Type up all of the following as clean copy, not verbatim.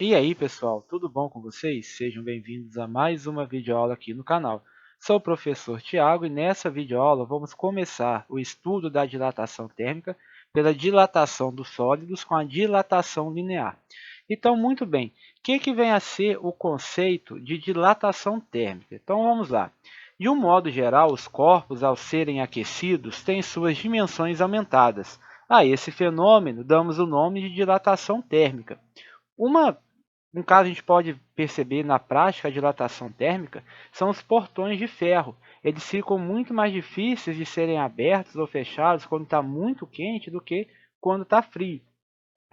E aí, pessoal, tudo bom com vocês? Sejam bem-vindos a mais uma videoaula aqui no canal. Sou o professor Tiago e nessa videoaula vamos começar o estudo da dilatação térmica pela dilatação dos sólidos com a dilatação linear. Então, muito bem, o que vem a ser o conceito de dilatação térmica? Então, vamos lá. De um modo geral, os corpos, ao serem aquecidos, têm suas dimensões aumentadas. A esse fenômeno damos o nome de dilatação térmica. Um caso a gente pode perceber na prática a dilatação térmica são os portões de ferro. Eles ficam muito mais difíceis de serem abertos ou fechados quando está muito quente do que quando está frio.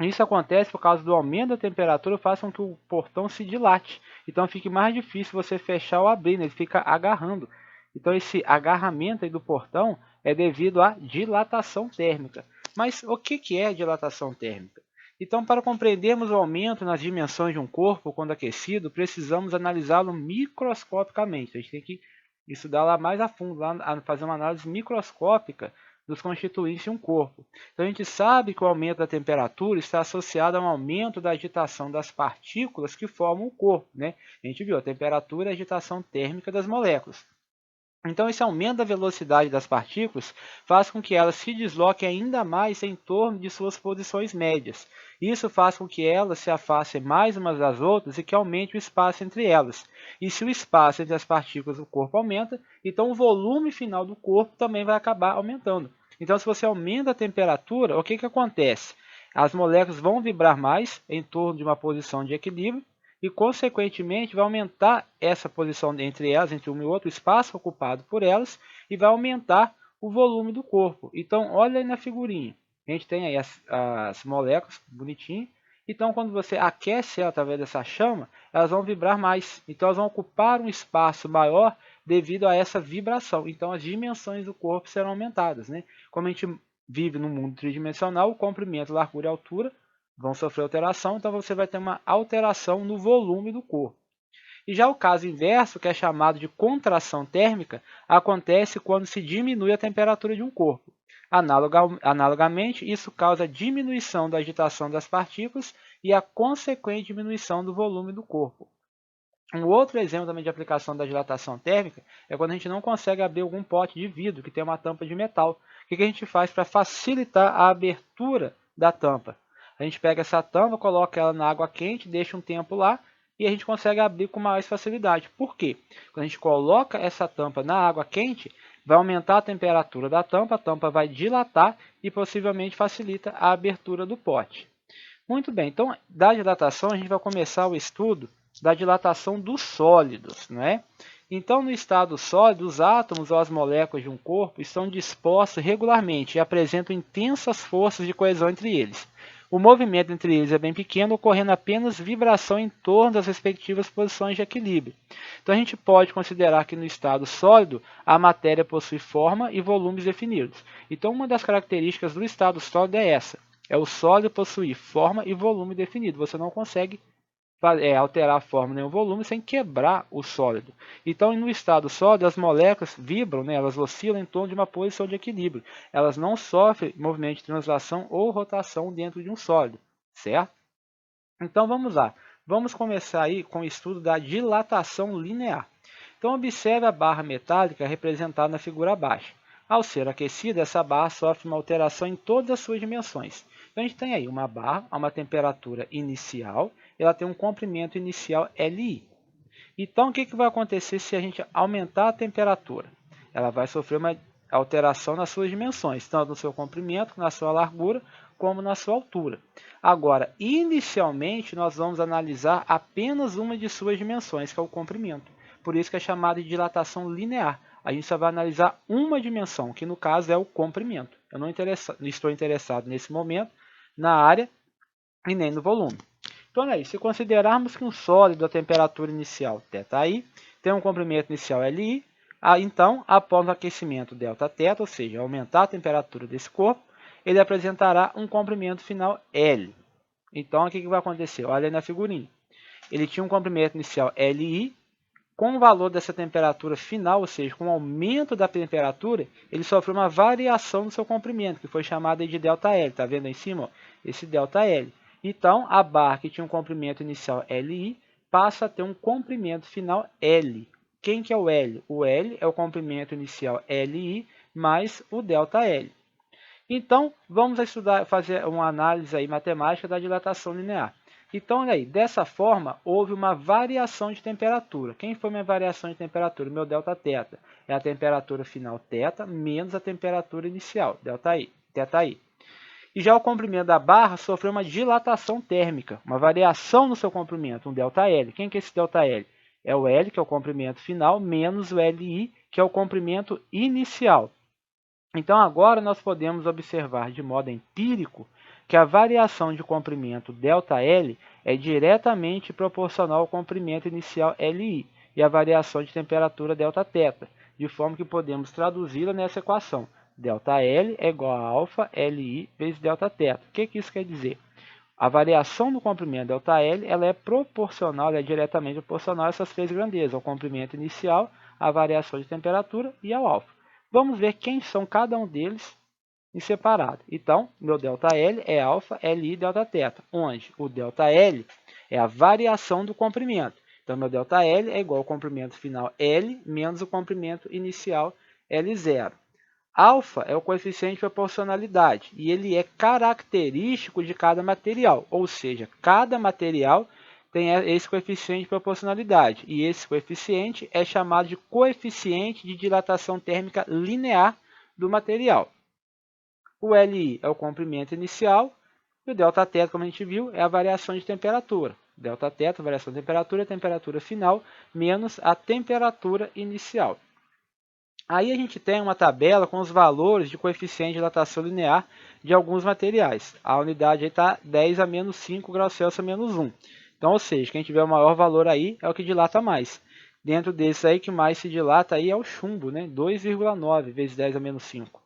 Isso acontece por causa do aumento da temperatura, faz com que o portão se dilate. Então fique mais difícil você fechar ou abrir, né? Ele fica agarrando. Então esse agarramento aí do portão é devido à dilatação térmica. Mas o que é a dilatação térmica? Então, para compreendermos o aumento nas dimensões de um corpo quando aquecido, precisamos analisá-lo microscopicamente. A gente tem que estudar lá mais a fundo, lá fazer uma análise microscópica dos constituintes de um corpo. Então, a gente sabe que o aumento da temperatura está associado a um aumento da agitação das partículas que formam o corpo, né? A gente viu a temperatura e a agitação térmica das moléculas. Então, esse aumento da velocidade das partículas faz com que elas se desloquem ainda mais em torno de suas posições médias. Isso faz com que elas se afastem mais umas das outras e que aumente o espaço entre elas. E se o espaço entre as partículas do corpo aumenta, então o volume final do corpo também vai acabar aumentando. Então, se você aumenta a temperatura, o que acontece? As moléculas vão vibrar mais em torno de uma posição de equilíbrio e, consequentemente, vai aumentar essa posição entre elas, entre uma e outra, o espaço ocupado por elas, e vai aumentar o volume do corpo. Então, olha aí na figurinha. A gente tem aí as moléculas bonitinho. Então, quando você aquece ela através dessa chama, elas vão vibrar mais. Então, elas vão ocupar um espaço maior devido a essa vibração. Então, as dimensões do corpo serão aumentadas, né? Como a gente vive no mundo tridimensional, o comprimento, largura e altura vão sofrer alteração, então você vai ter uma alteração no volume do corpo. E já o caso inverso, que é chamado de contração térmica, acontece quando se diminui a temperatura de um corpo. Analogamente, isso causa diminuição da agitação das partículas e a consequente diminuição do volume do corpo. Um outro exemplo também de aplicação da dilatação térmica é quando a gente não consegue abrir algum pote de vidro que tem uma tampa de metal. O que a gente faz para facilitar a abertura da tampa? A gente pega essa tampa, coloca ela na água quente, deixa um tempo lá e a gente consegue abrir com mais facilidade. Por quê? Quando a gente coloca essa tampa na água quente, vai aumentar a temperatura da tampa, a tampa vai dilatar e possivelmente facilita a abertura do pote. Muito bem, então da dilatação a gente vai começar o estudo da dilatação dos sólidos, não é? Então, no estado sólido, os átomos ou as moléculas de um corpo estão dispostos regularmente e apresentam intensas forças de coesão entre eles. O movimento entre eles é bem pequeno, ocorrendo apenas vibração em torno das respectivas posições de equilíbrio. Então, a gente pode considerar que no estado sólido, a matéria possui forma e volumes definidos. Então, uma das características do estado sólido é essa. É o sólido possuir forma e volume definido. Você não consegue alterar a forma nem o volume sem quebrar o sólido. Então, no estado sólido, as moléculas vibram, né, elas oscilam em torno de uma posição de equilíbrio. Elas não sofrem movimento de translação ou rotação dentro de um sólido, certo? Então, vamos lá. Vamos começar aí com o estudo da dilatação linear. Então, observe a barra metálica representada na figura abaixo. Ao ser aquecida, essa barra sofre uma alteração em todas as suas dimensões. Então, a gente tem aí uma barra a uma temperatura inicial, ela tem um comprimento inicial Li. Então, o que vai acontecer se a gente aumentar a temperatura? Ela vai sofrer uma alteração nas suas dimensões, tanto no seu comprimento, na sua largura, como na sua altura. Agora, inicialmente, nós vamos analisar apenas uma de suas dimensões, que é o comprimento. Por isso que é chamada de dilatação linear. A gente só vai analisar uma dimensão, que no caso é o comprimento. Eu não estou interessado nesse momento na área e nem no volume. Então, aí, se considerarmos que um sólido a temperatura inicial θi tem um comprimento inicial Li, então, após o aquecimento Δθ, ou seja, aumentar a temperatura desse corpo, ele apresentará um comprimento final L. Então, o que vai acontecer? Olha aí na figurinha. Ele tinha um comprimento inicial Li, com o valor dessa temperatura final, ou seja, com o aumento da temperatura, ele sofreu uma variação no seu comprimento, que foi chamada de ΔL. Está vendo aí em cima? Ó, esse ΔL. Então, a barra que tinha um comprimento inicial Li passa a ter um comprimento final L. Quem que é o L? O L é o comprimento inicial Li mais o ΔL. Então, vamos fazer uma análise aí matemática da dilatação linear. Então, olha aí, dessa forma, houve uma variação de temperatura. Quem foi minha variação de temperatura? Meu Δθ. É a temperatura final θ menos a temperatura inicial, ΔI. E já o comprimento da barra sofreu uma dilatação térmica, uma variação no seu comprimento, um ΔL. Quem que é esse ΔL? É o L, que é o comprimento final, menos o Li, que é o comprimento inicial. Então, agora nós podemos observar de modo empírico que a variação de comprimento ΔL é diretamente proporcional ao comprimento inicial Li e a variação de temperatura Δθ, de forma que podemos traduzi-la nessa equação. ΔL é igual a alfa Li vezes Δθ. O que isso quer dizer? A variação do comprimento ΔL ela é proporcional, ela é diretamente proporcional a essas três grandezas, ao comprimento inicial, à variação de temperatura e ao alfa. Vamos ver quem são cada um deles em separado. Então, meu ΔL é alfa Li Δθ, onde o ΔL é a variação do comprimento. Então, meu ΔL é igual ao comprimento final L menos o comprimento inicial L0. Alfa é o coeficiente de proporcionalidade e ele é característico de cada material, ou seja, cada material tem esse coeficiente de proporcionalidade e esse coeficiente é chamado de coeficiente de dilatação térmica linear do material. O Li é o comprimento inicial e o Δθ, como a gente viu, é a variação de temperatura. Δθ, variação de temperatura, é a temperatura final menos a temperatura inicial. Aí a gente tem uma tabela com os valores de coeficiente de dilatação linear de alguns materiais. A unidade está 10 a menos 5 graus Celsius a menos 1. Então, ou seja, quem tiver o maior valor aí é o que dilata mais. Dentro desse aí, que mais se dilata aí é o chumbo, né? 2,9 vezes 10 a menos 5.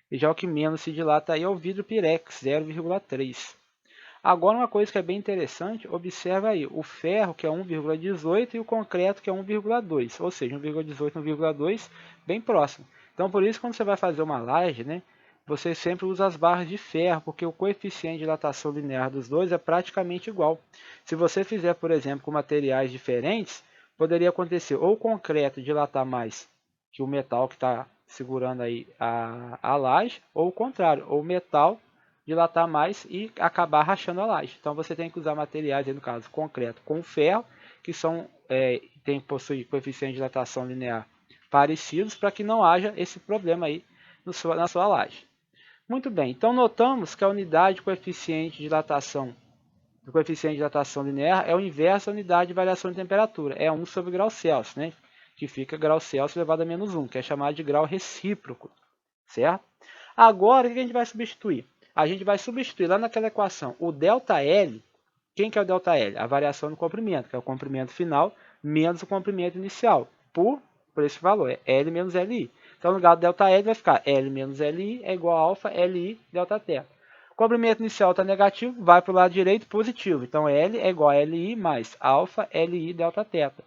E já o que menos se dilata aí é o vidro pirex, 0,3. Agora, uma coisa que é bem interessante, observa aí o ferro, que é 1,18, e o concreto, que é 1,2, ou seja, 1,18 e 1,2, bem próximo. Então, por isso, quando você vai fazer uma laje, né, você sempre usa as barras de ferro, porque o coeficiente de dilatação linear dos dois é praticamente igual. Se você fizer, por exemplo, com materiais diferentes, poderia acontecer ou o concreto dilatar mais que o metal que está segurando aí a laje, ou o contrário, ou o metal dilatar mais e acabar rachando a laje. Então você tem que usar materiais, aí, no caso concreto com ferro, que possuem coeficiente de dilatação linear parecidos, para que não haja esse problema aí na sua laje. Muito bem, então notamos que a unidade de coeficiente de dilatação do coeficiente de dilatação linear é o inverso da unidade de variação de temperatura, é 1 sobre grau Celsius, né? Que fica grau Celsius elevado a menos 1, que é chamado de grau recíproco, certo? Agora, o que a gente vai substituir? A gente vai substituir lá naquela equação o ΔL. Quem que é o ΔL? A variação do comprimento, que é o comprimento final menos o comprimento inicial, por esse valor, é L menos Li. Então, no lugar do ΔL vai ficar L menos Li é igual a alfa Li Δθ. O comprimento inicial está negativo, vai para o lado direito positivo. Então, L é igual a Li mais alfa Li Δθ.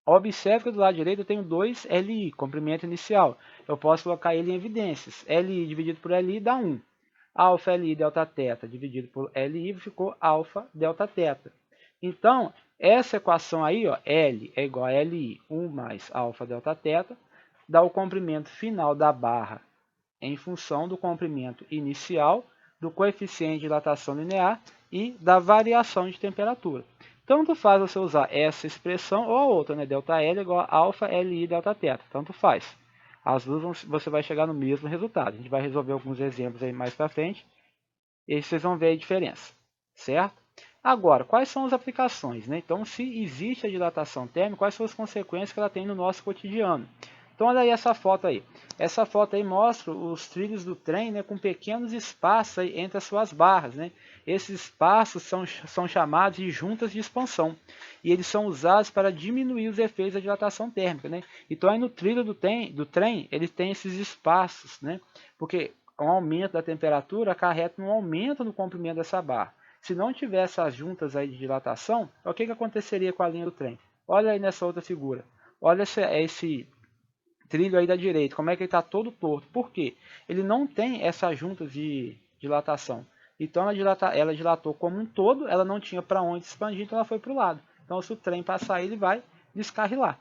Observe que do lado direito eu tenho 2 Li, comprimento inicial. Eu posso colocar ele em evidências. Li dividido por Li dá 1. Alfa Li Δθ dividido por Li ficou alfa Δθ. Então, essa equação aí, ó, L é igual a Li, 1 mais alfa Δθ, dá o comprimento final da barra em função do comprimento inicial, do coeficiente de dilatação linear e da variação de temperatura. Tanto faz você usar essa expressão ou a outra, né? ΔL igual a alfa Li Δθ. Tanto faz. As duas você vai chegar no mesmo resultado. A gente vai resolver alguns exemplos aí mais para frente e vocês vão ver a diferença, certo? Agora, quais são as aplicações, né? Então, se existe a dilatação térmica, quais são as consequências que ela tem no nosso cotidiano? Então, olha aí essa foto aí. Essa foto aí mostra os trilhos do trem, né, com pequenos espaços aí entre as suas barras, né? Esses espaços são chamados de juntas de expansão. E eles são usados para diminuir os efeitos da dilatação térmica, né? Então, aí no trilho do trem, ele tem esses espaços, né? Porque um aumento da temperatura acarreta um aumento no comprimento dessa barra. Se não tivesse as juntas aí de dilatação, o que aconteceria com a linha do trem? Olha aí nessa outra figura. Olha esse trilho aí da direita, como é que ele está todo torto. Por quê? Ele não tem essas juntas de dilatação. Então ela dilatou como um todo, ela não tinha para onde expandir, então ela foi para o lado. Então se o trem passar, ele vai descarrilar.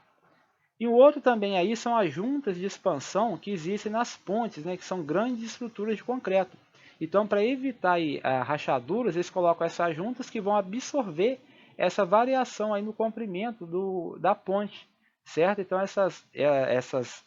E o outro também aí são as juntas de expansão que existem nas pontes, né, que são grandes estruturas de concreto. Então, para evitar aí, rachaduras, eles colocam essas juntas que vão absorver essa variação aí no comprimento da ponte, certo? Então, essas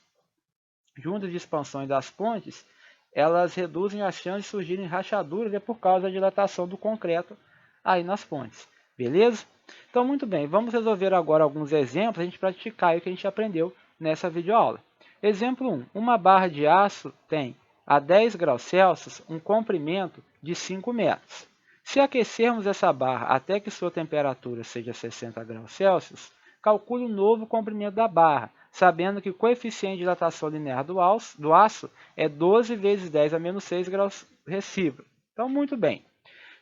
juntas de expansão das pontes, elas reduzem as chances de surgirem rachaduras por causa da dilatação do concreto aí nas pontes. Beleza? Então, muito bem, vamos resolver agora alguns exemplos, a gente praticar o que a gente aprendeu nessa videoaula. Exemplo 1. Uma barra de aço tem a 10 graus Celsius um comprimento de 5 metros. Se aquecermos essa barra até que sua temperatura seja 60 graus Celsius, calcule o novo comprimento da barra, sabendo que o coeficiente de dilatação linear do aço é 12 vezes 10 a menos 6 graus recíproco. Então, muito bem.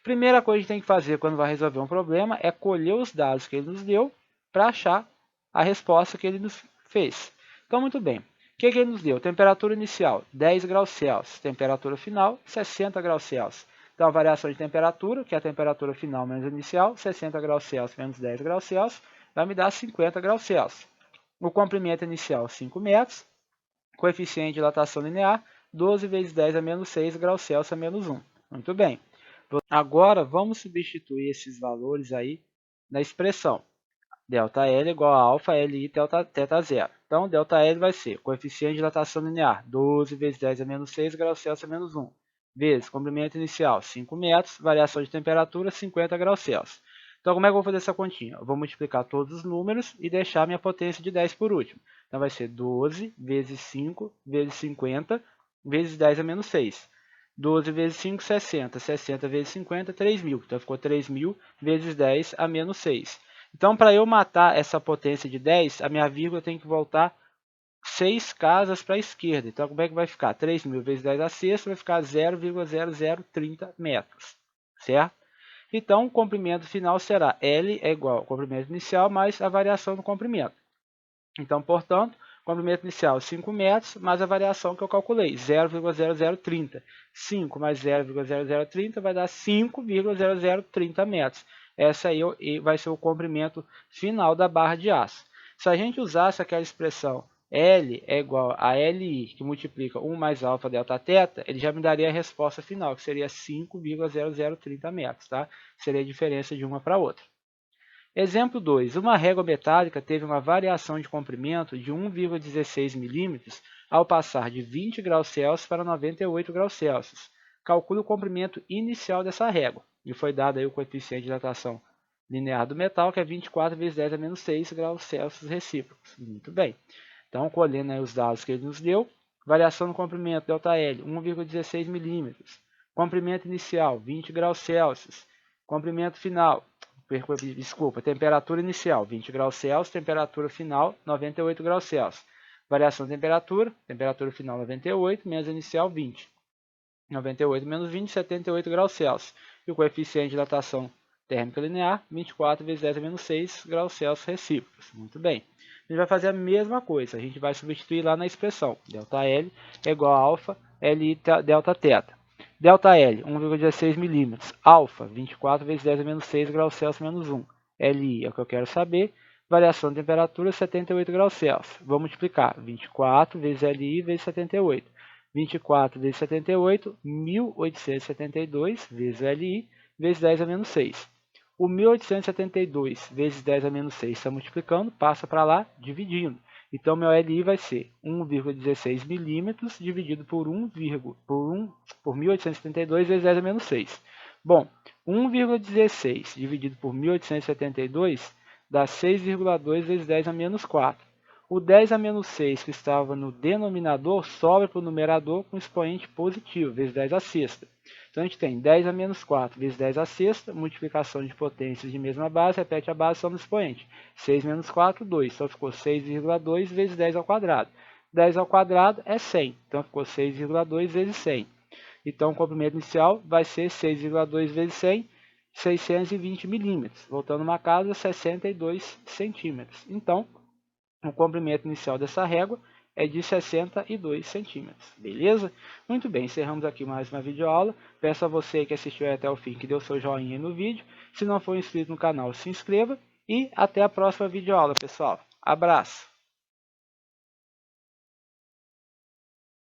Primeira coisa que a gente tem que fazer quando vai resolver um problema é colher os dados que ele nos deu para achar a resposta que ele nos fez. Então, muito bem. O que ele nos deu? Temperatura inicial, 10 graus Celsius. Temperatura final, 60 graus Celsius. Então, a variação de temperatura, que é a temperatura final menos inicial, 60 graus Celsius menos 10 graus Celsius, vai me dar 50 graus Celsius. O comprimento inicial, 5 metros. Coeficiente de dilatação linear, 12 vezes 10 a menos 6 graus Celsius a menos 1. Muito bem. Agora, vamos substituir esses valores aí na expressão. ΔL igual a alfa Li θ zero. Então, ΔL vai ser coeficiente de dilatação linear, 12 vezes 10 a menos 6 graus Celsius a menos 1, vezes comprimento inicial, 5 metros, variação de temperatura, 50 graus Celsius. Então, como é que eu vou fazer essa continha? Eu vou multiplicar todos os números e deixar minha potência de 10 por último. Então, vai ser 12 vezes 5 vezes 50 vezes 10 a menos 6. 12 vezes 5, 60. 60 vezes 50, 3.000. Então, ficou 3.000 vezes 10 a menos 6. Então, para eu matar essa potência de 10, a minha vírgula tem que voltar 6 casas para a esquerda. Então, como é que vai ficar? 3.000 vezes 10 a sexta vai ficar 0,0030 metros, certo? Então, o comprimento final será L é igual ao comprimento inicial mais a variação do comprimento. Então, portanto, comprimento inicial 5 metros, mais a variação que eu calculei, 0,0030. 5 mais 0,0030 vai dar 5,0030 metros. Essa aí vai ser o comprimento final da barra de aço. Se a gente usasse aquela expressão L é igual a Li, que multiplica 1 mais alfa delta θ, ele já me daria a resposta final, que seria 5,0030 metros. Tá? Seria a diferença de uma para outra. Exemplo 2. Uma régua metálica teve uma variação de comprimento de 1,16 mm ao passar de 20 graus Celsius para 98 graus Celsius. Calcule o comprimento inicial dessa régua. E foi dado aí o coeficiente de dilatação linear do metal, que é 24 vezes 10 a menos 6 graus Celsius recíprocos. Muito bem. Então, colhendo aí os dados que ele nos deu, variação no comprimento ΔL, 1,16 mm. Comprimento inicial, 20 graus Celsius. Comprimento final, desculpa, temperatura inicial, 20 graus Celsius, temperatura final, 98 graus Celsius. Variação de temperatura, temperatura final 98, menos inicial 20. 98 menos 20, 78 graus Celsius. E o coeficiente de dilatação térmica linear, 24 vezes 10 a menos 6 graus Celsius recíprocos. Muito bem. A gente vai fazer a mesma coisa, a gente vai substituir lá na expressão. ΔL é igual a alfa Li delta θ. ΔL, 1,16 mm. Alfa, 24 vezes 10 a menos 6 graus Celsius menos 1. Li é o que eu quero saber. Variação de temperatura, 78 graus Celsius. Vou multiplicar 24 vezes Li vezes 78. 24 vezes 78, 1872 vezes Li vezes 10 a menos 6. O 1872 vezes 10 a menos 6 está multiplicando, passa para lá, dividindo. Então, meu Li vai ser 1,16 milímetros dividido por 1872 vezes 10 a menos 6. Bom, 1,16 dividido por 1872 dá 6,2 vezes 10 a menos 4. O 10 a menos 6 que estava no denominador sobe para o numerador com expoente positivo, vezes 10 a sexta. Então, a gente tem 10 a menos 4 vezes 10 a sexta, multiplicação de potências de mesma base, repete a base, só no expoente. 6 menos 4, 2. Só ficou 6,2 vezes 10 ao quadrado. 10 ao quadrado é 100. Então, ficou 6,2 vezes 100. Então, o comprimento inicial vai ser 6,2 vezes 100, 620 milímetros. Voltando uma casa, 62 centímetros. Então, o comprimento inicial dessa régua é de 62 centímetros, beleza? Muito bem, encerramos aqui mais uma videoaula. Peço a você que assistiu até o fim que dê o seu joinha no vídeo. Se não for inscrito no canal, se inscreva e até a próxima videoaula, pessoal. Abraço!